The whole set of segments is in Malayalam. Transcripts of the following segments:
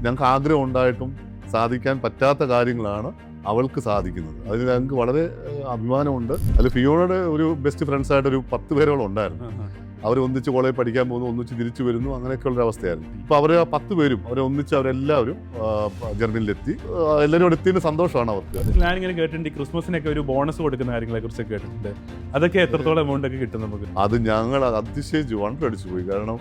ഞങ്ങൾക്ക് ആഗ്രഹം ഉണ്ടായിട്ടും സാധിക്കാൻ പറ്റാത്ത കാര്യങ്ങളാണ് അവൾക്ക് സാധിക്കുന്നത്. അതിൽ ഞങ്ങൾക്ക് വളരെ അഭിമാനമുണ്ട്. അതിൽ ഫിയോണയുടെ ഒരു ബെസ്റ്റ് ഫ്രണ്ട്സായിട്ട് ഒരു 10 പേരോളം ഉണ്ടായിരുന്നു. അവർ ഒന്നിച്ച് കോളേജിൽ പഠിക്കാൻ പോകുന്നു, ഒന്നിച്ച് തിരിച്ചു വരുന്നു, അങ്ങനെയൊക്കെയുള്ള അവസ്ഥയായിരുന്നു. ഇപ്പോൾ അവർ 10 പേരും അവരെ ഒന്നിച്ച് അവരെല്ലാവരും ജർമ്മനിയിലെത്തി. എല്ലാവരും അവിടെ എത്തിയതിന് സന്തോഷമാണ് അവർക്ക്. ഞാനിങ്ങനെ കേട്ടിട്ടുണ്ട് ക്രിസ്മസിനൊക്കെ ഒരു ബോണസ് കൊടുക്കുന്ന കാര്യങ്ങളെ കുറിച്ചൊക്കെ കേട്ടിട്ടുണ്ട്. അതൊക്കെ എത്രത്തോളം എമൗണ്ട് ഒക്കെ കിട്ടും നമുക്ക്? അത് ഞങ്ങൾ അതിശയിച്ച് വണ്ടടിച്ചു പോയി. കാരണം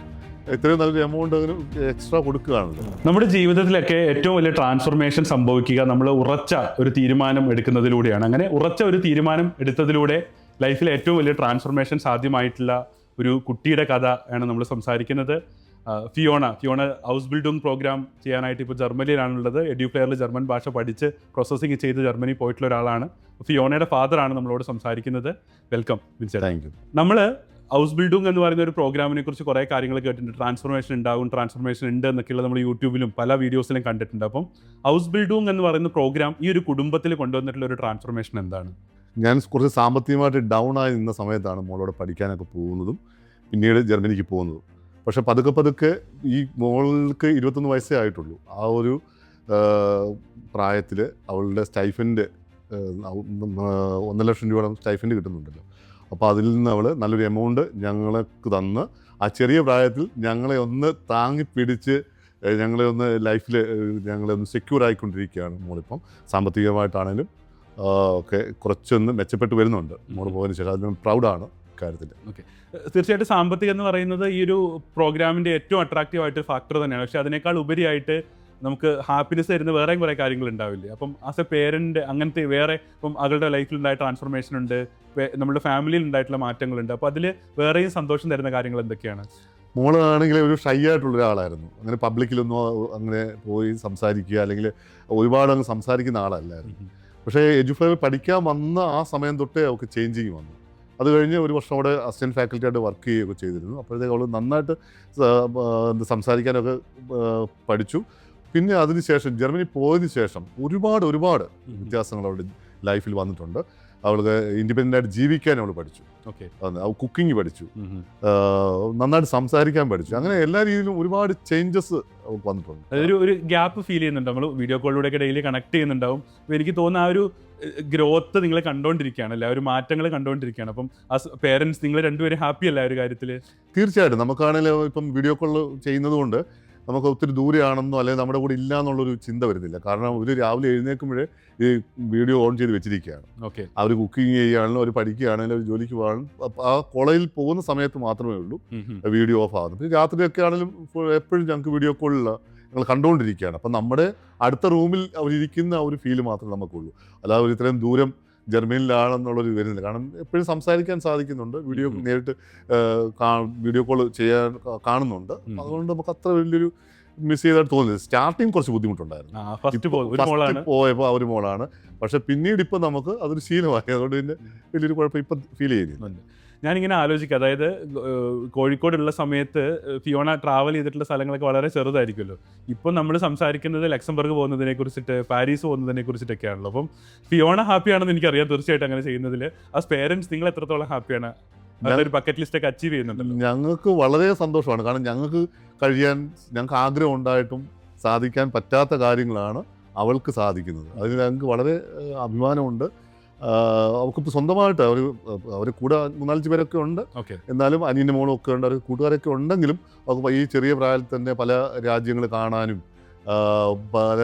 ഇത്രയും നല്ലൊരു എമൗണ്ട് അതിന് എക്സ്ട്രാ കൊടുക്കുകയാണല്ലോ. നമ്മുടെ ജീവിതത്തിലൊക്കെ ഏറ്റവും വലിയ ട്രാൻസ്ഫോർമേഷൻ സംഭവിക്കുക നമ്മൾ ഉറച്ച ഒരു തീരുമാനം എടുക്കുന്നതിലൂടെയാണ്. അങ്ങനെ ഉറച്ച ഒരു തീരുമാനം എടുത്തതിലൂടെ ലൈഫിൽ ഏറ്റവും വലിയ ട്രാൻസ്ഫോർമേഷൻ സാധ്യമായിട്ടുള്ള ഒരു കുട്ടിയുടെ കഥ ആണ് നമ്മൾ സംസാരിക്കുന്നത്. ഫിയോണ ഹൗസ് ബിൽഡിംഗ് പ്രോഗ്രാം ചെയ്യാനായിട്ട് ഇപ്പോൾ ജർമ്മനിയിലാണുള്ളത്. എഡ്യൂപ്ലെയറിൽ ജർമ്മൻ ഭാഷ പഠിച്ച് പ്രോസസ്സിങ് ചെയ്ത് ജർമ്മനി പോയിട്ടുള്ള ഒരാളാണ്. ഫിയോണയുടെ ഫാദറാണ് നമ്മളോട് സംസാരിക്കുന്നത്. Welcome Vincent. Thank you. നമ്മൾ ഹൗസ് ബിൽഡിംഗ് എന്ന് പറയുന്ന ഒരു പ്രോഗ്രാമിനെ കുറിച്ച് കുറേ കാര്യങ്ങൾ കേട്ടിട്ടുണ്ട്. ട്രാൻസ്ഫോർമേഷൻ ഉണ്ട് എന്നൊക്കെയുള്ള നമ്മൾ യൂട്യൂബിലും പല വീഡിയോസിലും കണ്ടിട്ടുണ്ട്. അപ്പം ഹൗസ് ബിൽഡിംഗ് എന്ന് പറയുന്ന പ്രോഗ്രാം ഈ ഒരു കുടുംബത്തിൽ കൊണ്ടുവന്നിട്ടുള്ള ഒരു ട്രാൻസ്ഫോർമേഷൻ എന്താണ്? ഞാൻ കുറച്ച് സാമ്പത്തികമായിട്ട് ഡൗൺ ആയി നിന്ന സമയത്താണ് മോളോട് പഠിക്കാനൊക്കെ പോകുന്നതും പിന്നീട് ജർമ്മനിക്ക് പോകുന്നതും. പക്ഷെ പതുക്കെ ഈ മോൾക്ക് 21 വയസ്സേ ആയിട്ടുള്ളൂ. ആ ഒരു പ്രായത്തിൽ അവളുടെ സ്റ്റൈഫൻഡ് 1 ലക്ഷം രൂപ സ്റ്റൈഫൻഡ് കിട്ടുന്നുണ്ടല്ലോ. അപ്പോൾ അതിൽ നിന്ന് അവൾ നല്ലൊരു എമൗണ്ട് ഞങ്ങൾക്ക് തന്ന് ആ ചെറിയ പ്രായത്തിൽ ഞങ്ങളെ ഒന്ന് താങ്ങി പിടിച്ച് ഞങ്ങളെ ഒന്ന് ലൈഫിൽ ഞങ്ങളെ ഒന്ന് സെക്യൂർ ആയിക്കൊണ്ടിരിക്കുകയാണ് മോളിപ്പം. സാമ്പത്തികമായിട്ടാണേലും ഒക്കെ കുറച്ചൊന്ന് മെച്ചപ്പെട്ട് വരുന്നുണ്ട് മോള് പോയതിന് ശേഷം. അതിന് പ്രൗഡാണ് കാര്യത്തിൽ. ഓക്കെ, തീർച്ചയായിട്ടും സാമ്പത്തികം എന്ന് പറയുന്നത് ഈ ഒരു പ്രോഗ്രാമിൻ്റെ ഏറ്റവും അട്രാക്റ്റീവ് ആയിട്ട് ഫാക്ടർ തന്നെയാണ്. പക്ഷേ അതിനേക്കാൾ ഉപരിയായിട്ട് നമുക്ക് ഹാപ്പിനെസ് തരുന്ന വേറെയും കുറേ കാര്യങ്ങൾ ഉണ്ടാവില്ലേ? അപ്പം ആസ് എ പേരൻറ്റ് അങ്ങനത്തെ വേറെ ഇപ്പം അവളുടെ ലൈഫിലുണ്ടായ ട്രാൻസ്ഫോർമേഷൻ ഉണ്ട്, നമ്മുടെ ഫാമിലിയിൽ ഉണ്ടായിട്ടുള്ള മാറ്റങ്ങളുണ്ട്. അപ്പോൾ അതിൽ വേറെയും സന്തോഷം തരുന്ന കാര്യങ്ങൾ എന്തൊക്കെയാണ്? മോളാണെങ്കിൽ ഒരു ഷൈ ആയിട്ടുള്ള ഒരാളായിരുന്നു. അങ്ങനെ പബ്ലിക്കിലൊന്നും അങ്ങനെ പോയി സംസാരിക്കുക അല്ലെങ്കിൽ ഒരുപാട് അങ്ങ് സംസാരിക്കുന്ന ആളല്ലായിരുന്നു. പക്ഷേ എഡ്യൂഫ്ലൈവിൽ പഠിക്കാൻ വന്ന ആ സമയം തൊട്ടേ അവൾക്ക് ചേഞ്ചിങ് വന്നു. അത് കഴിഞ്ഞ് ഒരു വർഷം അവിടെ അസിസ്റ്റൻറ്റ് ഫാക്കൽറ്റി ആയിട്ട് വർക്ക് ചെയ്യുകയൊക്കെ ചെയ്തിരുന്നു. അപ്പോഴത്തേക്ക് അവൾ നന്നായിട്ട് സംസാരിക്കാനൊക്കെ പഠിച്ചു. പിന്നെ അതിനുശേഷം ജർമ്മനി പോയതിന് ശേഷം ഒരുപാട് വ്യത്യാസങ്ങൾ അവളുടെ ലൈഫിൽ വന്നിട്ടുണ്ട്. അവൾക്ക് ഇൻഡിപെൻഡൻ്റ് ആയിട്ട് ജീവിക്കാൻ അവൾ പഠിച്ചു. ഓക്കെ, അവൾ കുക്കിംഗ് പഠിച്ചു, നന്നായിട്ട് സംസാരിക്കാൻ പഠിച്ചു. അങ്ങനെ എല്ലാ രീതിയിലും ഒരുപാട് ചേഞ്ചസ് അവൾക്ക് വന്നിട്ടുണ്ട്. അതൊരു ഗ്യാപ്പ് ഫീൽ ചെയ്യുന്നുണ്ട്. നമ്മൾ വീഡിയോ കോളിലൂടെയൊക്കെ ഡെയിലി കണക്ട് ചെയ്യുന്നുണ്ടാവും. അപ്പോൾ എനിക്ക് തോന്നുന്ന ആ ഒരു ഗ്രോത്ത് നിങ്ങൾ കണ്ടുകൊണ്ടിരിക്കുകയാണ് അല്ലേ, ആ ഒരു മാറ്റങ്ങൾ കണ്ടുകൊണ്ടിരിക്കുകയാണ്. അപ്പം പേരൻസ് നിങ്ങൾ രണ്ടുപേരും ഹാപ്പി അല്ല ആ ഒരു കാര്യത്തിൽ? തീർച്ചയായിട്ടും. നമുക്കാണെങ്കിലും ഇപ്പം വീഡിയോ കോൾ ചെയ്യുന്നത് കൊണ്ട് നമുക്ക് ഒത്തിരി ദൂരെയാണെന്നോ അല്ലെങ്കിൽ നമ്മുടെ കൂടെ ഇല്ല എന്നുള്ളൊരു ചിന്ത വരുന്നില്ല. കാരണം ഒരു രാവിലെ എഴുന്നേൽക്കുമ്പോഴേ ഈ വീഡിയോ ഓൺ ചെയ്ത് വെച്ചിരിക്കുകയാണ്. ഓക്കെ, അവർ കുക്കിംഗ് ചെയ്യുകയാണെങ്കിലും അവർ പഠിക്കുകയാണെങ്കിലും അവർ ജോലിക്ക് പോകാനും ആ കോളേജിൽ പോകുന്ന സമയത്ത് മാത്രമേ ഉള്ളൂ വീഡിയോ ഓഫ് ആകുന്നത്. പിന്നെ രാത്രിയൊക്കെ ആണെങ്കിലും എപ്പോഴും ഞങ്ങൾക്ക് വീഡിയോ കോളിൽ ഞങ്ങൾ കണ്ടുകൊണ്ടിരിക്കുകയാണ്. അപ്പം നമ്മുടെ അടുത്ത റൂമിൽ അവരിയ്ക്കുന്ന ആ ഒരു ഫീല് മാത്രമേ നമുക്കുള്ളൂ. അല്ലാതെ ഒരു ഇത്രയും ദൂരം ജർമ്മനിയിലാണെന്നുള്ളൊരു വരുന്നില്ല. കാരണം എപ്പോഴും സംസാരിക്കാൻ സാധിക്കുന്നുണ്ട്, നേരിട്ട് വീഡിയോ കോൾ ചെയ്യാൻ കാണുന്നുണ്ട്. അതുകൊണ്ട് നമുക്ക് അത്ര വലിയൊരു മിസ് ചെയ്തായിട്ട് തോന്നുന്നില്ല. സ്റ്റാർട്ടിങ് കുറച്ച് ബുദ്ധിമുട്ടുണ്ടായിരുന്നു. ഫസ്റ്റ് പോയപ്പോൾ ആ ഒരു മോളാണ്. പക്ഷെ പിന്നീട് ഇപ്പം നമുക്ക് അതൊരു ശീലമായി. അതുകൊണ്ട് പിന്നെ വലിയൊരു കുഴപ്പം ഇപ്പം ഫീൽ ചെയ്യുന്നുണ്ട്. ഞാനിങ്ങനെ ആലോചിക്കുക, അതായത് കോഴിക്കോടുള്ള സമയത്ത് ഫിയോണ ട്രാവൽ ചെയ്തിട്ടുള്ള സ്ഥലങ്ങളൊക്കെ വളരെ ചെറുതായിരിക്കുമല്ലോ. ഇപ്പം നമ്മൾ സംസാരിക്കുന്നത് ലക്സംബർഗ് പോകുന്നതിനെ കുറിച്ചിട്ട്, പാരീസ് പോകുന്നതിനെ കുറിച്ചിട്ടൊക്കെയാണല്ലോ. അപ്പം ഫിയോണ ഹാപ്പിയാണെന്ന് എനിക്കറിയാം തീർച്ചയായിട്ടും അങ്ങനെ ചെയ്യുന്നതിൽ. ആസ് പേരൻസ് നിങ്ങൾ എത്രത്തോളം ഹാപ്പിയാണ്? അതൊരു ബക്കറ്റ് ലിസ്റ്റ് ഒക്കെ അച്ചീവ് ചെയ്യുന്നുണ്ടല്ലോ. ഞങ്ങൾക്ക് വളരെ സന്തോഷമാണ്. കാരണം ഞങ്ങൾക്ക് ആഗ്രഹം ഉണ്ടായിട്ടും സാധിക്കാൻ പറ്റാത്ത കാര്യങ്ങളാണ് അവൾക്ക് സാധിക്കുന്നത്. അതിന് ഞങ്ങൾക്ക് വളരെ അഭിമാനമുണ്ട്. അവൾക്കിപ്പോൾ സ്വന്തമായിട്ട് അവർ കൂടെ 3-4 പേരൊക്കെ ഉണ്ട്. എന്നാലും അനിയൻ്റെ മോളും ഒക്കെ ഉണ്ട്. അവർ കൂട്ടുകാരൊക്കെ ഉണ്ടെങ്കിലും അവർക്ക് ഈ ചെറിയ പ്രായത്തിൽ തന്നെ പല രാജ്യങ്ങൾ കാണാനും പല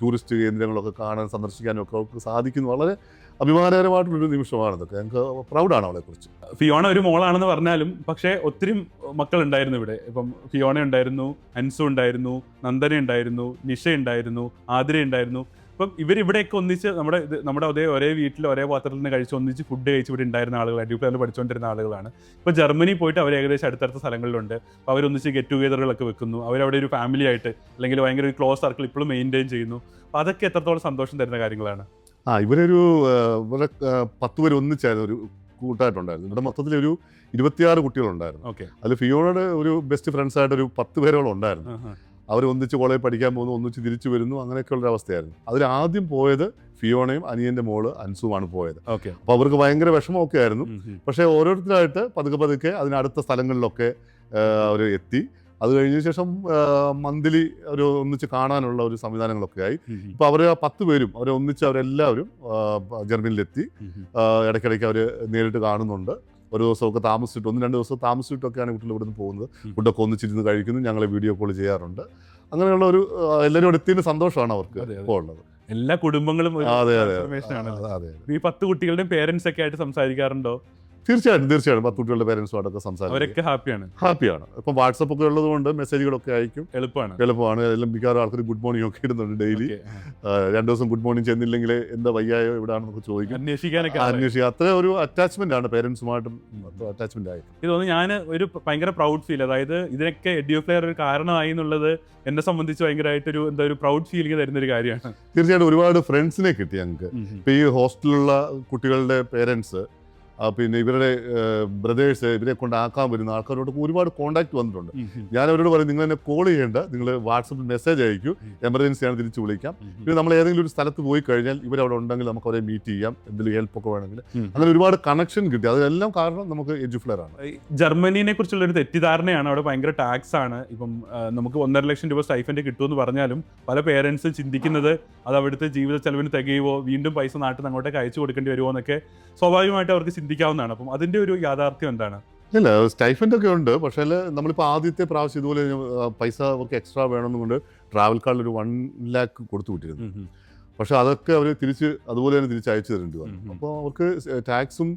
ടൂറിസ്റ്റ് കേന്ദ്രങ്ങളൊക്കെ സന്ദർശിക്കാനും ഒക്കെ അവർക്ക് സാധിക്കുന്നു. വളരെ അഭിമാനകരമായിട്ടുള്ളൊരു നിമിഷമാണ് ഇതൊക്കെ. ഞങ്ങൾക്ക് പ്രൗഡാണ് അവളെക്കുറിച്ച്. ഫിയോണ ഒരു മോളാണെന്ന് പറഞ്ഞാലും പക്ഷേ ഒത്തിരി മക്കളുണ്ടായിരുന്നു ഇവിടെ. ഇപ്പം ഫിയോണ ഉണ്ടായിരുന്നു, അൻസു ഉണ്ടായിരുന്നു, നന്ദന ഉണ്ടായിരുന്നു, നിഷ ഉണ്ടായിരുന്നു, ആതിര ഉണ്ടായിരുന്നു. അപ്പം ഇവരിവിടെയൊക്കെ ഒന്നിച്ച് നമ്മുടെ ഒരേ വീട്ടിൽ ഒരേ പാത്രത്തിൽ നിന്ന് കഴിച്ച് ഒന്നിച്ച് ഫുഡ് കഴിച്ച് ഇവിടെ ഉണ്ടായിരുന്ന ആളുകളാണ്. എഡ്യൂപ്ലെയറിൽ പഠിച്ചുകൊണ്ടിരുന്ന ആളുകളാണ്. ഇപ്പോൾ ജർമ്മനി പോയിട്ട് അവർ ഏകദേശം അടുത്തടുത്ത സ്ഥലങ്ങളിലുണ്ട്. അപ്പോൾ അവരൊന്നിച്ച് ഗെറ്റ് ടുഗെദറുകളൊക്കെ വെക്കുന്നു. അവരവിടെ ഒരു ഫാമിലി ആയിട്ട് അല്ലെങ്കിൽ ഭയങ്കര ഒരു ക്ലോസ് സർക്കിൾ ഇപ്പോഴും മെയിൻറ്റെയിൻ ചെയ്യുന്നു. അപ്പോൾ അതൊക്കെ എത്രത്തോളം സന്തോഷം തരുന്ന കാര്യങ്ങളാണ്. ഇവിടെ 10 പേര് ഒന്നിച്ചായിരുന്നു ഒരു കൂട്ടായിട്ടുണ്ടായിരുന്നു. ഇവിടെ മൊത്തത്തിലൊരു 26 കുട്ടികളുണ്ടായിരുന്നു. അതിൽ ഫിയോണയുടെ ഒരു ബെസ്റ്റ് ഫ്രണ്ട്സായിട്ട് ഒരു 10 പേരോളം ഉണ്ടായിരുന്നു. അവർ ഒന്നിച്ച് കോളേജിൽ പഠിക്കാൻ പോകുന്നു, ഒന്നിച്ച് തിരിച്ചു വരുന്നു, അങ്ങനെയൊക്കെയുള്ള അവസ്ഥയായിരുന്നു. അതിൽ ആദ്യം പോയത് ഫിയോണയും അനിയൻ്റെ മോള് അൻസുമാണ് പോയത്. അപ്പോൾ അവർക്ക് ഭയങ്കര വിഷമമൊക്കെ ആയിരുന്നു. പക്ഷേ ഓരോരുത്തരായിട്ട് പതുക്കെ അതിനടുത്ത സ്ഥലങ്ങളിലൊക്കെ അവർ എത്തി. അത് കഴിഞ്ഞ ശേഷം മന്ത്ലി ഒരു ഒന്നിച്ച് കാണാനുള്ള ഒരു സംവിധാനങ്ങളൊക്കെ ആയി. ഇപ്പോൾ അവർ 10 പേരും അവരെ ഒന്നിച്ച് അവരെല്ലാവരും ജർമ്മനിയിലെത്തി. ഇടയ്ക്കിടയ്ക്ക് അവർ നേരിട്ട് കാണുന്നുണ്ട്. ഒരു ദിവസമൊക്കെ താമസിച്ചിട്ട് 1-2 ദിവസം താമസിച്ചിട്ടൊക്കെയാണ് കുട്ടികൾ ഇവിടുന്ന് പോകുന്നത്. ഫുഡൊക്കെ ഒന്നിച്ചിരുന്ന് കഴിക്കുന്നു, ഞങ്ങളെ വീഡിയോ കോൾ ചെയ്യാറുണ്ട്. അങ്ങനെയുള്ള ഒരു എല്ലാവരും ഇവിടെ എത്തിയതിന് സന്തോഷമാണ് അവർക്ക് ഇപ്പോൾ ഉള്ളത്. എല്ലാ കുടുംബങ്ങളും അതെ. ഈ 10 കുട്ടികളുടെയും പേരൻസ് ഒക്കെ ആയിട്ട് സംസാരിക്കാറുണ്ടോ? തീർച്ചയായിട്ടും 10 കുട്ടികളുടെ പേരൻസുമായിട്ടൊക്കെ സംസാരിക്കും. അവരൊക്കെ ഹാപ്പിയാണ്. ഇപ്പം വാട്സപ്പ് ഒക്കെ ഉള്ളത് കൊണ്ട് മെസ്സേജുകളൊക്കെ അയക്കും, എളുപ്പമാണ്. എല്ലാം മിക്കവാറും ആൾക്കാർ ഗുഡ് മോർണിംഗ് ഒക്കെ ഇടുന്നുണ്ട് ഡെയിലി. 2 ദിവസം ഗുഡ് മോർണിംഗ് ചെന്നില്ലെങ്കിൽ എന്താ വയ്യായോ ഇവിടാണെന്നൊക്കെ ചോദിക്കും, അന്വേഷിക്കുക. അത്ര ഒരു അറ്റാച്ച്മെന്റ് ആണ് പേരൻസുമായിട്ടും അറ്റാച്ച്മെന്റ് ആയി. ഇതൊന്നും ഞാൻ ഒരു ഭയങ്കര പ്രൗഡ് ഫീൽ, അതായത് ഇതിനൊക്കെ എഡ്യൂഫ്ലെയർ ഒരു കാരണമായി എന്നുള്ളത് എന്നെ സംബന്ധിച്ച് ഭയങ്കരമായിട്ടൊരു ഒരു പ്രൗഡ് ഫീലിംഗ് തരുന്ന ഒരു കാര്യമാണ്. തീർച്ചയായിട്ടും ഒരുപാട് ഫ്രണ്ട്സിനെ കിട്ടി ഞങ്ങൾക്ക്. ഇപ്പൊ ഈ ഹോസ്റ്റലിലുള്ള കുട്ടികളുടെ പേരൻസ്, പിന്നെ ഇവരുടെ ബ്രദേഴ്സ്, ഇവരെ കൊണ്ടാക്കാൻ വരുന്ന ആൾക്കാരോട് ഒരുപാട് കോൺടാക്ട് വന്നിട്ടുണ്ട്. ഞാൻ അവരോട് പറയും, നിങ്ങൾ എന്നെ കോൾ ചെയ്യേണ്ട, നിങ്ങൾ വാട്സപ്പിൽ മെസ്സേജ് അയക്കൂ, എമർജൻസിയാണ് തിരിച്ചു വിളിക്കാം. പിന്നെ നമ്മൾ ഏതെങ്കിലും ഒരു സ്ഥലത്ത് പോയി കഴിഞ്ഞാൽ ഇവരവിടെ ഉണ്ടെങ്കിൽ നമുക്ക് അവരെ മീറ്റ് ചെയ്യാം, എന്തെങ്കിലും ഹെൽപ്പ് ഒക്കെ വേണമെങ്കിൽ. അങ്ങനെ ഒരുപാട് കണക്ഷൻ കിട്ടി. അതെല്ലാം കാരണം നമുക്ക് എഡ്യൂഫ്ലെയർ ആണ്. ജർമ്മനിനെ കുറിച്ചുള്ള ഒരു തെറ്റിദ്ധാരണയാണ്, അവിടെ ഭയങ്കര ടാക്സ് ആണ്. ഇപ്പം നമുക്ക് 1.5 ലക്ഷം രൂപ സ്റ്റൈഫൻഡ് കിട്ടുമെന്ന് പറഞ്ഞാലും പല പേരൻസും ചിന്തിക്കുന്നത് അത് അവിടുത്തെ ജീവിത ചെലവിന് തികയുവോ, വീണ്ടും പൈസ നാട്ടിൽ നിന്ന് അങ്ങോട്ടേക്ക് അയച്ചു കൊടുക്കേണ്ടി വരുമോ എന്നൊക്കെ സ്വാഭാവികമായിട്ട് അവർക്ക് ചിന്തിക്കാവുന്നതാണ്. അപ്പം അതിന്റെ ഒരു യാഥാർത്ഥ്യം എന്താണ്? ഇല്ല, സ്റ്റൈഫൻഡ് ഒക്കെ ഉണ്ട്. പക്ഷേ നമ്മളിപ്പോൾ ആദ്യത്തെ പ്രാവശ്യം ഇതുപോലെ പൈസ അവർക്ക് എക്സ്ട്രാ വേണമെന്നുകൊണ്ട് ട്രാവൽ കാർഡിൽ ഒരു 1 lakh കൊടുത്തു വിട്ടിരുന്നു. പക്ഷെ അതൊക്കെ അവർ അതുപോലെ തന്നെ തിരിച്ച് അയച്ചു തരേണ്ടി വന്നു. അപ്പോൾ അവർക്ക് ടാക്സും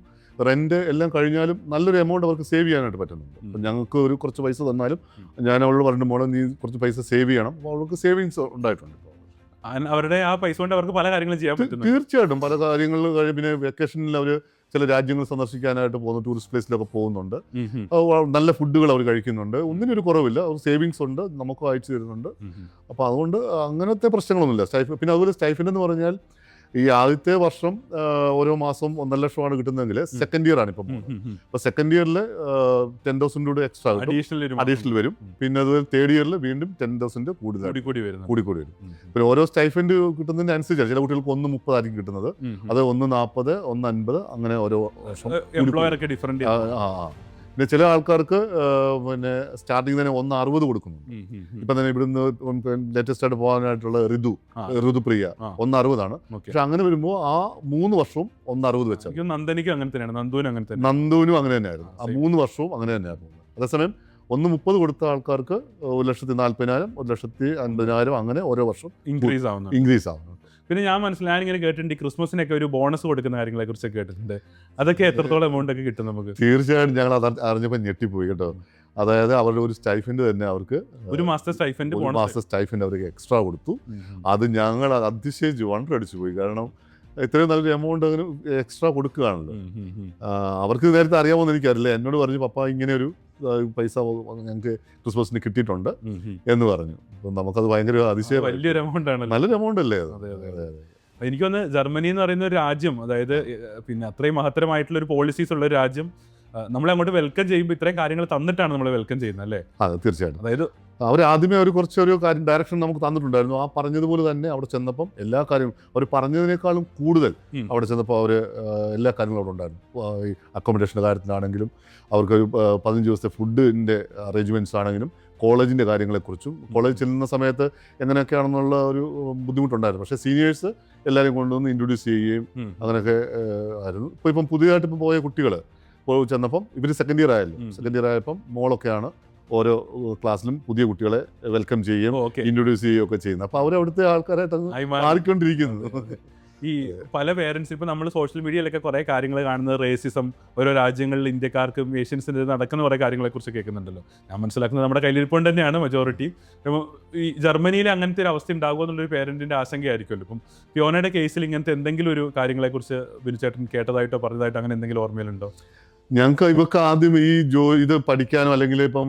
റെന്റ് എല്ലാം കഴിഞ്ഞാലും നല്ലൊരു എമൗണ്ട് അവർക്ക് സേവ് ചെയ്യാനായിട്ട് പറ്റുന്നുണ്ട്. അപ്പം ഞങ്ങൾക്ക് ഒരു കുറച്ച് പൈസ തന്നാലും ഞാൻ അവളോട് പറഞ്ഞു, മോളെ നീ കുറച്ച് പൈസ സേവ് ചെയ്യണം. അപ്പോൾ അവർക്ക് സേവിങ്സ് ഉണ്ടായിട്ടുണ്ട്. അവരുടെ ആ പൈസ കൊണ്ട് അവർക്ക് പല കാര്യങ്ങളും ചെയ്യാൻ പറ്റും. തീർച്ചയായിട്ടും പല കാര്യങ്ങൾ. പിന്നെ വെക്കേഷനിൽ അവർ ചില രാജ്യങ്ങൾ സന്ദർശിക്കാനായിട്ട് പോകുന്നു, ടൂറിസ്റ്റ് പ്ലേസിലൊക്കെ പോകുന്നുണ്ട്. നല്ല ഫുഡുകൾ അവർ കഴിക്കുന്നുണ്ട്. ഒന്നിനും ഒരു കുറവില്ല. അവർ സേവിങ്സ് ഉണ്ട്, നമുക്കും അയച്ചു തരുന്നുണ്ട്. അപ്പോൾ അതുകൊണ്ട് അങ്ങനത്തെ പ്രശ്നങ്ങളൊന്നുമില്ല. പിന്നെ അതുപോലെ സ്റ്റൈഫൻഡ് എന്ന് പറഞ്ഞാൽ ഈ ആദ്യത്തെ വർഷം ഓരോ മാസം 1.5 ലക്ഷമാണ് കിട്ടുന്നതെങ്കിൽ സെക്കൻഡ് ഇയർ ആണ് ഇപ്പം. അപ്പോൾ സെക്കൻഡ് ഇയറിൽ 10,000 കൂടി എക്സ്ട്രാ അഡീഷണൽ വരും. പിന്നെ അത് തേർഡ് ഇയറിൽ വീണ്ടും 10,000 കൂടി വരും. പിന്നെ ഓരോ സ്റ്റൈഫൻഡ് കിട്ടുന്നതിന് അനുസരിച്ചാണ്. ചില കുട്ടികൾക്ക് 1.30 ആയിരിക്കും കിട്ടുന്നത്, അത് 1.40, 1.50 അങ്ങനെ ഓരോ വർഷം. പിന്നെ ചില ആൾക്കാർക്ക് പിന്നെ സ്റ്റാർട്ടിങ് തന്നെ 1.60 കൊടുക്കുന്നുണ്ട്. ഇപ്പം തന്നെ ഇവിടുന്ന് ലേറ്റസ്റ്റ് ആയിട്ട് പോകാനായിട്ടുള്ള ഋതുപ്രിയ 1.60 ആണ്. പക്ഷെ അങ്ങനെ വരുമ്പോൾ ആ 3 വർഷവും 1.60 വെച്ചാൽ നന്ദനും അങ്ങനെ തന്നെയായിരുന്നു. ആ 3 വർഷവും അങ്ങനെ തന്നെയായിരുന്നു. അതേസമയം 1.30 കൊടുത്ത ആൾക്കാർക്ക് 1,40,000, 1,50,000 അങ്ങനെ ഓരോ വർഷം ഇൻക്രീസ് ആവുന്നു. പിന്നെ ഞാനിങ്ങനെ കേട്ടിട്ടുണ്ട്, ഈ ക്രിസ്മസിനൊക്കെ ഒരു ബോണസ് കൊടുക്കുന്ന കാര്യങ്ങളെ കുറിച്ചൊക്കെ കേട്ടിട്ടുണ്ട്. അതൊക്കെ എത്രത്തോളം എമൗണ്ട് ഒക്കെ കിട്ടും നമുക്ക്? തീർച്ചയായിട്ടും ഞങ്ങൾ അത് അറിഞ്ഞപ്പോൾ ഞെട്ടിപ്പോയി കേട്ടോ. അതായത് അവരുടെ ഒരു സ്റ്റൈഫൻഡ് തന്നെ അവർക്ക് ഒരു മാസത്തെ സ്റ്റൈഫൻഡ് അവർക്ക് എക്സ്ട്രാ കൊടുത്തു. അത് ഞങ്ങൾ അതിശയിച്ച് വണ്ടടിച്ചു പോയി. കാരണം ഇത്രയും നല്ലൊരു എമൗണ്ട് അങ്ങനെ എക്സ്ട്രാ കൊടുക്കുകയാണല്ലോ. അവർക്ക് നേരത്തെ അറിയാമോന്ന് എനിക്കറിയില്ല. എന്നോട് പറഞ്ഞു, പപ്പ ഇങ്ങനെ ഒരു പൈസ ഞങ്ങൾക്ക് ക്രിസ്മസിന് കിട്ടിയിട്ടുണ്ട് എന്ന് പറഞ്ഞു. അപ്പം നമുക്കത് ഭയങ്കര അതിശയം, വലിയൊരു എമൗണ്ട് ആണ്, നല്ലൊരു എമൗണ്ട് അല്ലേ അത്. എനിക്ക് തോന്നുന്നു ജർമ്മനി എന്ന് പറയുന്ന ഒരു രാജ്യം, അതായത് പിന്നെ അത്രയും മഹത്തരമായിട്ടുള്ള ഒരു പോളിസീസ് ഉള്ള ഒരു രാജ്യം, നമ്മളെ അങ്ങോട്ട് വെൽക്കം ചെയ്യുമ്പോൾ ഇത്രയും കാര്യങ്ങൾ തന്നിട്ടാണ് നമ്മളെ വെൽക്കം ചെയ്യുന്നത് അല്ലേ? അതെ, തീർച്ചയായിട്ടും. അതായത് അവർ ആദ്യമേ കുറച്ചൊരു കാര്യം ഡയറക്ഷൻ നമുക്ക് തന്നിട്ടുണ്ടായിരുന്നു. ആ പറഞ്ഞതുപോലെ തന്നെ അവിടെ ചെന്നപ്പം എല്ലാ കാര്യങ്ങളും അവർ പറഞ്ഞതിനേക്കാളും കൂടുതൽ അവിടെ ചെന്നപ്പോൾ അവർ എല്ലാ കാര്യങ്ങളും അവിടെ ഉണ്ടായിരുന്നു. ഈ അക്കോമഡേഷൻ്റെ കാര്യത്തിലാണെങ്കിലും അവർക്കൊരു 15 ദിവസത്തെ ഫുഡിൻ്റെ അറേഞ്ച്മെൻറ്റ്സ് ആണെങ്കിലും കോളേജിൻ്റെ കാര്യങ്ങളെക്കുറിച്ചും കോളേജ് ചെല്ലുന്ന സമയത്ത് എങ്ങനെയൊക്കെയാണെന്നുള്ള ഒരു ബുദ്ധിമുട്ടുണ്ടായിരുന്നു. പക്ഷേ സീനിയേഴ്സ് എല്ലാവരെയും കൊണ്ടുവന്ന് ഇൻട്രൊഡ്യൂസ് ചെയ്യുകയും അങ്ങനെയൊക്കെ ആയിരുന്നു. ഇപ്പം പുതിയതായിട്ട് പോയ കുട്ടികൾ ചെന്നപ്പം ഇവർ സെക്കൻഡ് ഇയർ ആയപ്പം മോളൊക്കെയാണ് ഓരോ ക്ലാസ്സിലും പുതിയ കുട്ടികളെ വെൽക്കം ചെയ്യുകയും ഇൻട്രൊഡ്യൂസ് ചെയ്യുകയും ഒക്കെ ചെയ്യുന്നത്. അപ്പോൾ അവരവിടുത്തെ ആൾക്കാരായിട്ട് മാറിക്കൊണ്ടിരിക്കുന്നത്. ഈ പല പേരൻസ് ഇപ്പം നമ്മൾ സോഷ്യൽ മീഡിയയിലൊക്കെ കുറേ കാര്യങ്ങൾ കാണുന്നത്, റേസിസം ഓരോ രാജ്യങ്ങളിൽ ഇന്ത്യക്കാർക്കും ഏഷ്യൻസിൻ്റെ നടക്കുന്ന കുറേ കാര്യങ്ങളെക്കുറിച്ച് കേൾക്കുന്നുണ്ടല്ലോ. ഞാൻ മനസ്സിലാക്കുന്നത് നമ്മുടെ കയ്യിലിരിപ്പോണ്ട് തന്നെയാണ് മെജോറിറ്റി. ഈ ജർമ്മനിയിൽ അങ്ങനത്തെ ഒരു അവസ്ഥ ഉണ്ടാകുമോ എന്നുള്ളൊരു പേരൻറ്റിൻ്റെ ആശങ്കയായിരിക്കുമല്ലോ. ഇപ്പം ഫിയോണയുടെ കേസിൽ ഇങ്ങനത്തെ എന്തെങ്കിലും ഒരു കാര്യങ്ങളെക്കുറിച്ച് ബിനുചേട്ടൻ കേട്ടതായിട്ടോ പറഞ്ഞതായിട്ടോ അങ്ങനെ എന്തെങ്കിലും ഓർമ്മയിലുണ്ടോ? ഞങ്ങൾക്ക് ഇവർക്ക് ആദ്യം ഈ ഇത് പഠിക്കാനോ അല്ലെങ്കിൽ ഇപ്പം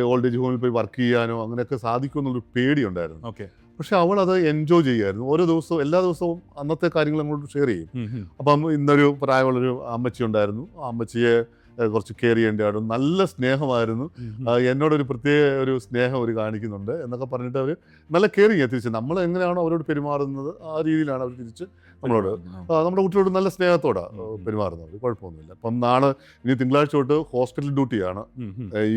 ഓൾഡ് ഏജ് ഹോമിൽ പോയി വർക്ക് ചെയ്യാനോ അങ്ങനെയൊക്കെ സാധിക്കുമെന്നുള്ളൊരു പേടിയുണ്ടായിരുന്നു. ഓക്കെ. പക്ഷെ അവൾ അത് എൻജോയ് ചെയ്യുമായിരുന്നു. ഓരോ ദിവസവും എല്ലാ ദിവസവും അന്നത്തെ കാര്യങ്ങൾ അങ്ങോട്ട് ഷെയർ ചെയ്യും. അപ്പം ഇന്നൊരു പ്രായമുള്ളൊരു അമ്മച്ചി ഉണ്ടായിരുന്നു. ആ അമ്മച്ചിയെ കുറച്ച് കെയർ ചെയ്യേണ്ടതാണ്. നല്ല സ്നേഹമായിരുന്നു. എന്നോടൊരു പ്രത്യേക ഒരു സ്നേഹം അവർ കാണിക്കുന്നുണ്ട് എന്നൊക്കെ പറഞ്ഞിട്ട് അവർ നല്ല കെയറിങ് തിരിച്ച് നമ്മൾ എങ്ങനെയാണോ അവരോട് പെരുമാറുന്നത് ആ രീതിയിലാണ് അവർ തിരിച്ച് നമ്മളോട് നമ്മുടെ കുട്ടികളോട് നല്ല സ്നേഹത്തോടാണ് പെരുമാറുന്നത്. കുഴപ്പമൊന്നുമില്ല. അപ്പം നാളെ ഇനി തിങ്കളാഴ്ച തൊട്ട് ഹോസ്പിറ്റൽ ഡ്യൂട്ടിയാണ്.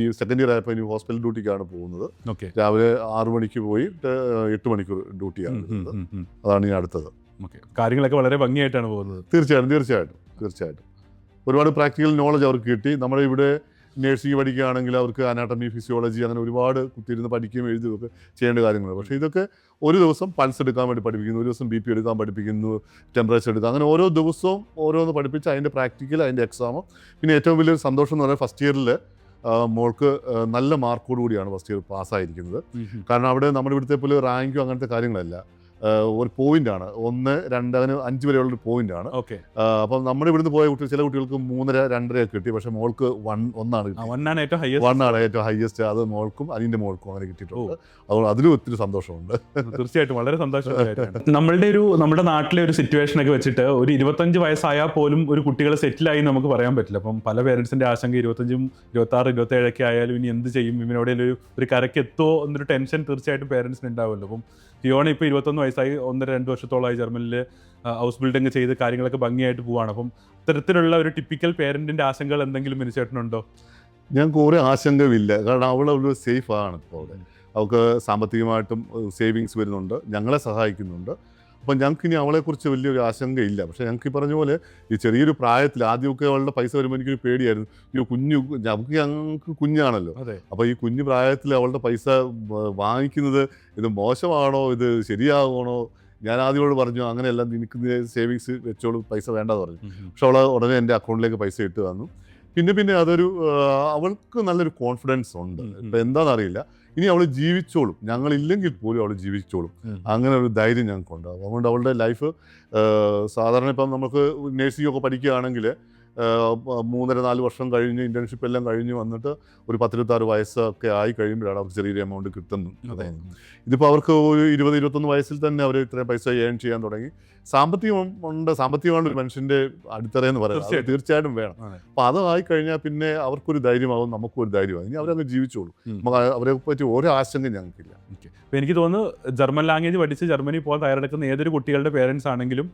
ഈ സെക്കൻഡ് ഇയർ ആയപ്പോൾ ഇനി ഹോസ്പിറ്റൽ ഡ്യൂട്ടിക്കാണ് പോകുന്നത്. രാവിലെ 6 മണിക്ക് പോയി 8 മണിക്കൂർ ഡ്യൂട്ടിയാണ്. അതാണ് ഈ അടുത്തത്. കാര്യങ്ങളൊക്കെ വളരെ ഭംഗിയായിട്ടാണ് പോകുന്നത്. തീർച്ചയായിട്ടും ഒരുപാട് പ്രാക്ടിക്കൽ നോളജ് അവർക്ക് കിട്ടി. നമ്മുടെ ഇവിടെ നേഴ്സിംഗ് പഠിക്കുകയാണെങ്കിൽ അവർക്ക് അനാട്ടമി, ഫിസിയോളജി അങ്ങനെ ഒരുപാട് കുത്തിയിരുന്ന് പഠിക്കുകയും എഴുതുകയൊക്കെ ചെയ്യേണ്ട കാര്യങ്ങൾ. പക്ഷേ ഇതൊക്കെ ഒരു ദിവസം പൾസ് എടുക്കാൻ വേണ്ടി പഠിപ്പിക്കുന്നു, ഒരു ദിവസം BP എടുക്കാൻ പഠിപ്പിക്കുന്നു, ടെമ്പറേച്ചർ എടുക്കുക, അങ്ങനെ ഓരോ ദിവസവും ഓരോന്ന് പഠിപ്പിച്ച് അതിൻ്റെ പ്രാക്ടിക്കൽ, അതിൻ്റെ എക്സാമും. പിന്നെ ഏറ്റവും വലിയൊരു സന്തോഷം എന്ന് പറഞ്ഞാൽ ഫസ്റ്റ് ഇയറിൽ മോൾക്ക് നല്ല മാർക്കോട് കൂടിയാണ് ഫസ്റ്റ് ഇയർ പാസ്സായിരിക്കുന്നത്. കാരണം അവിടെ നമ്മുടെ ഇവിടുത്തെ പോലെ റാങ്കോ അങ്ങനത്തെ കാര്യങ്ങളല്ല, ഒരു പോയിന്റാണ്. 1, 2 അങ്ങനെ 5 വരെയുള്ളൊരു പോയിന്റാണ്. അപ്പം നമ്മുടെ ഇവിടുന്ന് പോയ കുട്ടികൾ ചില കുട്ടികൾക്ക് 3.5, 2.5 കിട്ടി. പക്ഷെ മോൾക്ക് 1 ആണ് ഏറ്റവും ഹയസ്റ്റ്. അത് മോൾക്കും അതിൻ്റെ മോൾക്കും അങ്ങനെ കിട്ടിയിട്ടുണ്ട്. അതുകൊണ്ട് അതിലും ഒത്തിരി സന്തോഷമുണ്ട്. തീർച്ചയായിട്ടും വളരെ സന്തോഷമാണ്. നമ്മുടെ നാട്ടിലെ ഒരു സിറ്റുവേഷൻ ഒക്കെ വെച്ചിട്ട് ഒരു 25 വയസ്സായാൽ പോലും ഒരു കുട്ടികളെ സെറ്റിലായി നമുക്ക് പറയാൻ പറ്റില്ല. അപ്പം പല പേരൻസിന്റെ ആശങ്ക 25, 26, 27 ഒക്കെ ആയാലും ഇനി എന്ത് ചെയ്യും, ഇവനോടെ ഒരു കരയ്ക്ക് എത്തുമോ എന്നൊരു ടെൻഷൻ തീർച്ചയായിട്ടും പേരൻസിന് ഉണ്ടാവുമല്ലോ. അപ്പം ഫിയോണ ഇപ്പോൾ 21 വയസ്സായി, 1-2 വർഷത്തോളമായി ജർമ്മനിൽ ഹൗസ് ബിൽഡിംഗ് ചെയ്ത് കാര്യങ്ങളൊക്കെ ഭംഗിയായിട്ട് പോവാണ്. അപ്പം ഇത്തരത്തിലുള്ള ഒരു ടിപ്പിക്കൽ പേരന്റിന്റെ ആശങ്കകൾ എന്തെങ്കിലും മിനിച്ചേട്ടനുണ്ടോ? ഞങ്ങൾക്ക് ഒരു ആശങ്കയില്ല. കാരണം അവളൊരു സേഫ് ആണ്. ഇപ്പോൾ അവിടെ അവൾക്ക് സാമ്പത്തികമായിട്ടും സേവിങ്സ് വരുന്നുണ്ട്, ഞങ്ങളെ സഹായിക്കുന്നുണ്ട്. അപ്പം ഞങ്ങൾക്ക് ഇനി അവളെക്കുറിച്ച് വലിയൊരു ആശങ്കയില്ല. പക്ഷേ ഞങ്ങൾക്ക് ഈ പറഞ്ഞ പോലെ ഈ ചെറിയൊരു പ്രായത്തിൽ ആദ്യമൊക്കെ അവളുടെ പൈസ വരുമ്പോൾ എനിക്കൊരു പേടിയായിരുന്നു. ഞങ്ങൾക്ക് കുഞ്ഞാണല്ലോ. അപ്പോൾ ഈ കുഞ്ഞു പ്രായത്തിൽ അവളുടെ പൈസ വാങ്ങിക്കുന്നത് ഇത് മോശമാണോ, ഇത് ശരിയാകണോ? ഞാൻ ആദ്യമോട് പറഞ്ഞു അങ്ങനെയല്ല, നിനക്ക് സേവിങ്സ് വെച്ചോളൂ, പൈസ വേണ്ടെന്ന് പറഞ്ഞു. പക്ഷെ അവൾ ഉടനെ എൻ്റെ അക്കൗണ്ടിലേക്ക് പൈസ ഇട്ട് തന്നു. പിന്നെ അതൊരു അവൾക്ക് നല്ലൊരു കോൺഫിഡൻസ് ഉണ്ട്. ഇപ്പം എന്താണെന്നറിയില്ല, ഇനി അവൾ ജീവിച്ചോളും, ഞങ്ങളില്ലെങ്കിൽ പോലും അവൾ ജീവിച്ചോളും, അങ്ങനെ ഒരു ധൈര്യം ഞങ്ങൾക്കുണ്ട്. അതുകൊണ്ട് അവളുടെ ലൈഫ് സാധാരണ ഇപ്പം നമുക്ക് നേഴ്സിംഗ് ഒക്കെ പഠിക്കുകയാണെങ്കിൽ 3-4 വർഷം കഴിഞ്ഞ് ഇന്റേൺഷിപ്പ് എല്ലാം കഴിഞ്ഞ് വന്നിട്ട് ഒരു 10-26 വയസ്സൊക്കെ ആയി കഴിയുമ്പോഴാണ് അവർക്ക് ചെറിയൊരു എമൗണ്ട് കിട്ടുന്നത്. ഇതിപ്പോൾ അവർക്ക് ഒരു 20-21 വയസ്സിൽ തന്നെ അവർ ഇത്രയും പൈസ ഏൺ ചെയ്യാൻ തുടങ്ങി. സാമ്പത്തികമാണ് ഒരു മനുഷ്യന്റെ അടിത്തറയെന്ന് പറയുന്നത്. തീർച്ചയായിട്ടും വേണം. അപ്പോൾ അത് ആയിക്കഴിഞ്ഞാൽ പിന്നെ അവർക്കൊരു ധൈര്യമാകും, നമുക്കും ഒരു ധൈര്യമാകും. ഇനി അവരങ്ങ് ജീവിച്ചോളൂ. അവരെ പറ്റി ഒരു ആശങ്ക ഞങ്ങൾക്കില്ല. അപ്പോൾ എനിക്ക് തോന്നുന്നു ജർമ്മൻ ലാംഗ്വേജ് പഠിച്ച് ജർമ്മനി പോകാൻ തയ്യാറെടുക്കുന്ന ഏതൊരു കുട്ടികളുടെ പേരൻസ് ആണെങ്കിലും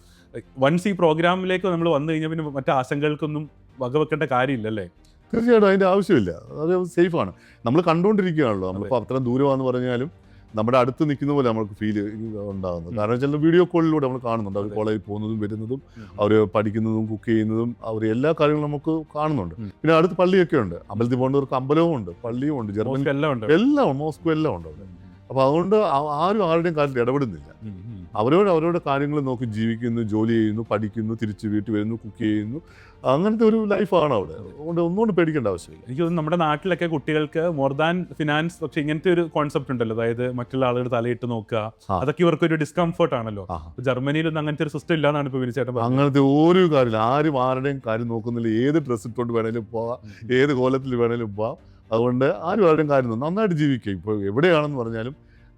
വൺസ് ഈ പ്രോഗ്രാമിലേക്ക് നമ്മൾ വന്നു കഴിഞ്ഞാൽ പിന്നെ മറ്റു ആശങ്കകൾക്കൊന്നും വകവെക്കേണ്ട കാര്യമില്ലല്ലേ? തീർച്ചയായിട്ടും അതിൻ്റെ ആവശ്യമില്ല. അത് സേഫാണ്. നമ്മൾ കണ്ടുകൊണ്ടിരിക്കുകയാണല്ലോ. നമ്മളിപ്പോൾ അത്ര ദൂരമാണെന്ന് പറഞ്ഞാലും നമ്മുടെ അടുത്ത് നിൽക്കുന്ന പോലെ നമുക്ക് ഫീൽ ഉണ്ടാകുന്നത്. കാരണം ചില വീഡിയോ കോളിലൂടെ നമ്മൾ കാണുന്നുണ്ട്. അവർ കോളേജിൽ പോകുന്നതും വരുന്നതും അവർ പഠിക്കുന്നതും കുക്ക് ചെയ്യുന്നതും അവർ എല്ലാ കാര്യങ്ങളും നമുക്ക് കാണുന്നുണ്ട്. പിന്നെ അടുത്ത് പള്ളിയൊക്കെ ഉണ്ട്. അമ്പലത്തിൽ പോകേണ്ടവർക്ക് അമ്പലവും ഉണ്ട്, പള്ളിയും ഉണ്ട്, ജർമ്മനി എല്ലാം മോസ്കോ എല്ലാം ഉണ്ട് അവിടെ. അപ്പോൾ അതുകൊണ്ട് ആരുടെയും കാര്യത്തിൽ ഇടപെടുന്നില്ല. അവരോട് കാര്യങ്ങൾ നോക്കി ജീവിക്കുന്നു, ജോലി ചെയ്യുന്നു, പഠിക്കുന്നു, തിരിച്ച് വീട്ടിൽ വരുന്നു, കുക്ക് ചെയ്യുന്നു. അങ്ങനത്തെ ഒരു ലൈഫാണ് അവിടെ. അതുകൊണ്ട് ഒന്നുകൊണ്ട് പേടിക്കേണ്ട ആവശ്യമില്ല. എനിക്ക് തോന്നുന്നു നമ്മുടെ നാട്ടിലൊക്കെ കുട്ടികൾക്ക് മോർ ദാൻ ഫിനാൻസ്, പക്ഷെ ഇങ്ങനത്തെ ഒരു കോൺസെപ്റ്റ് ഉണ്ടല്ലോ, അതായത് മറ്റുള്ള ആളുകൾ തലയിട്ട് നോക്കുക, അതൊക്കെ ഇവർക്കൊരു ഡിസ്കംഫർട്ട് ആണല്ലോ. ജർമ്മനിയിലൊന്നും അങ്ങനത്തെ ഒരു സിസ്റ്റം ഇല്ലാന്നാണ് ഇപ്പോൾ വിനിച്ചേട്ടൻ. അങ്ങനത്തെ ഒരു കാര്യമില്ല. ആരുടെയും കാര്യം നോക്കുന്നില്ല. ഏത് ഡ്രസ്സ് ഇട്ടുകൊണ്ട് വേണേലും പോവാം, ഏത് കോലത്തിൽ വേണേലും പോവാം. അതുകൊണ്ട് ആരുടെയും കാര്യം നന്നായിട്ട് ജീവിക്കുക. ഇപ്പോൾ എവിടെയാണെന്ന് പറഞ്ഞാലും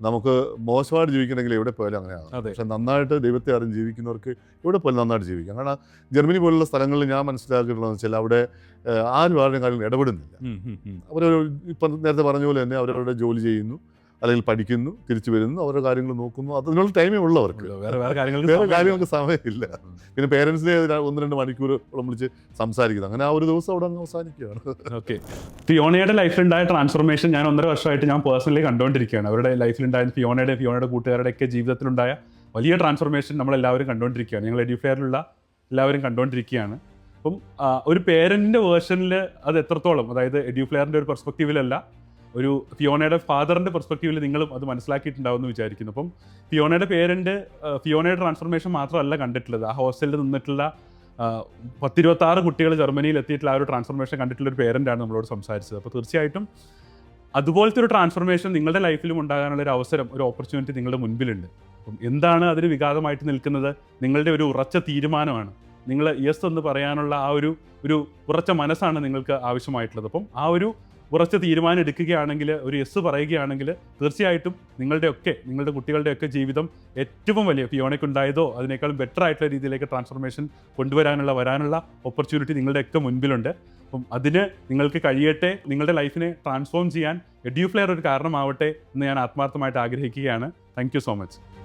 നമുക്ക് മോശമായിട്ട് ജീവിക്കണമെങ്കിൽ എവിടെ പോയാലും അങ്ങനെയാണ്. പക്ഷെ നന്നായിട്ട് ദൈവത്തെ അറിഞ്ഞ് ജീവിക്കുന്നവർക്ക് എവിടെ പോലും നന്നായിട്ട് ജീവിക്കാം. കാരണം ജർമ്മനി പോലുള്ള സ്ഥലങ്ങളിൽ ഞാൻ മനസ്സിലാക്കിയിട്ടുള്ളതെന്ന് വെച്ചാൽ അവിടെ ആരുടെയും കാര്യങ്ങൾ ഇടപെടുന്നില്ല. അവരൊരു ഇപ്പം നേരത്തെ പറഞ്ഞ പോലെ തന്നെ അവരവരുടെ ജോലി ചെയ്യുന്നു, അല്ലെങ്കിൽ പഠിക്കുന്നു, തിരിച്ചു വരുന്നു, അവരുടെ കാര്യങ്ങൾ നോക്കുന്നു. അതിനുള്ള ടൈമേ ഉള്ളവർക്ക്. വേറെ കാര്യങ്ങൾക്ക് സമയമില്ല. പിന്നെ പേരൻസിനെ 1-2 മണിക്കൂർ വിളിച്ച് സംസാരിക്കുന്നത്. അങ്ങനെ ആ ഒരു ദിവസം അവിടെ അങ്ങ് അവസാനിക്കുകയാണ്. ഓക്കെ. ഫിയോണയുടെ ലൈഫിലുണ്ടായ ട്രാൻസ്ഫോർമേഷൻ ഞാൻ 1.5 വർഷമായിട്ട് ഞാൻ പേഴ്സണലി കണ്ടുകൊണ്ടിരിക്കുകയാണ്. അവരുടെ ലൈഫിലുണ്ടായ ഫിയോണയുടെ കൂട്ടുകാരുടെ ഒക്കെ ജീവിതത്തിലുണ്ടായ വലിയ ട്രാൻസ്ഫോർമേഷൻ നമ്മളെല്ലാവരും കണ്ടുകൊണ്ടിരിക്കുകയാണ്. ഞങ്ങൾ എഡ്യൂഫെയറിലുള്ള എല്ലാവരും കണ്ടുകൊണ്ടിരിക്കുകയാണ്. അപ്പം ഒരു പേരൻറ്റിൻ്റെ വേർഷനിൽ അത് എത്രത്തോളം, അതായത് എഡ്യൂഫെയറിൻ്റെ ഒരു പെർസ്പെക്റ്റീവിലല്ല, ഒരു ഫിയോണയുടെ ഫാദറിൻ്റെ പെർസ്പെക്റ്റീവിൽ നിങ്ങളും അത് മനസ്സിലാക്കിയിട്ടുണ്ടാവും എന്ന് വിചാരിക്കുന്നു. അപ്പം ഫിയോണയുടെ പേരൻറ്റ് ഫിയോണയുടെ ട്രാൻസ്ഫോർമേഷൻ മാത്രമല്ല കണ്ടിട്ടുള്ളത്, ആ ഹോസ്റ്റലിൽ നിന്നിട്ടുള്ള 10-26 കുട്ടികൾ ജർമ്മനിയിൽ എത്തിയിട്ടുള്ള ആ ഒരു ട്രാൻസ്ഫോർമേഷൻ കണ്ടിട്ടുള്ള ഒരു പേരൻ്റാണ് നമ്മളോട് സംസാരിച്ചത്. അപ്പോൾ തീർച്ചയായിട്ടും അതുപോലത്തെ ഒരു ട്രാൻസ്ഫോർമേഷൻ നിങ്ങളുടെ ലൈഫിലും ഉണ്ടാകാനുള്ള ഒരു അവസരം, ഒരു ഓപ്പർച്യൂണിറ്റി നിങ്ങളുടെ മുൻപിലുണ്ട്. അപ്പം എന്താണ് അതിന് വിഘാതമായിട്ട് നിൽക്കുന്നത്? നിങ്ങളുടെ ഒരു ഉറച്ച തീരുമാനമാണ്. നിങ്ങൾ യെസ് എന്ന് പറയാനുള്ള ആ ഒരു ഉറച്ച മനസ്സാണ് നിങ്ങൾക്ക് ആവശ്യമായിട്ടുള്ളത്. അപ്പം ആ ഒരു ഉറച്ച തീരുമാനം എടുക്കുകയാണെങ്കിൽ, ഒരു യെസ് പറയുകയാണെങ്കിൽ തീർച്ചയായിട്ടും നിങ്ങളുടെ കുട്ടികളുടെയൊക്കെ ജീവിതം ഏറ്റവും വലിയ ഫിയോണയ്ക്കുണ്ടായതോ അതിനേക്കാളും ബെറ്റർ ആയിട്ടുള്ള രീതിയിലേക്ക് ട്രാൻസ്ഫോർമേഷൻ വരാനുള്ള ഓപ്പർച്യൂണിറ്റി നിങ്ങളുടെയൊക്കെ മുൻപിലുണ്ട്. അപ്പം അതിന് നിങ്ങൾക്ക് കഴിയട്ടെ, നിങ്ങളുടെ ലൈഫിനെ ട്രാൻസ്ഫോം ചെയ്യാൻ എഡ്യൂഫ്ലെയർ ഒരു കാരണമാവട്ടെ എന്ന് ഞാൻ ആത്മാർത്ഥമായിട്ട് ആഗ്രഹിക്കുകയാണ്. Thank you so much.